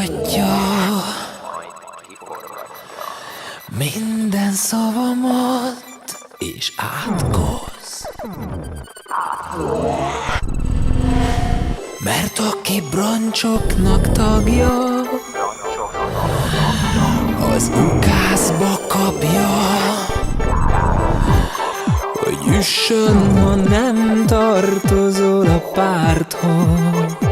forgatja minden szavamat, és átkoz. Mert aki brancsoknak tagja, az ukászba kapja, hogy üssön, ha nem tartozol a párthoz.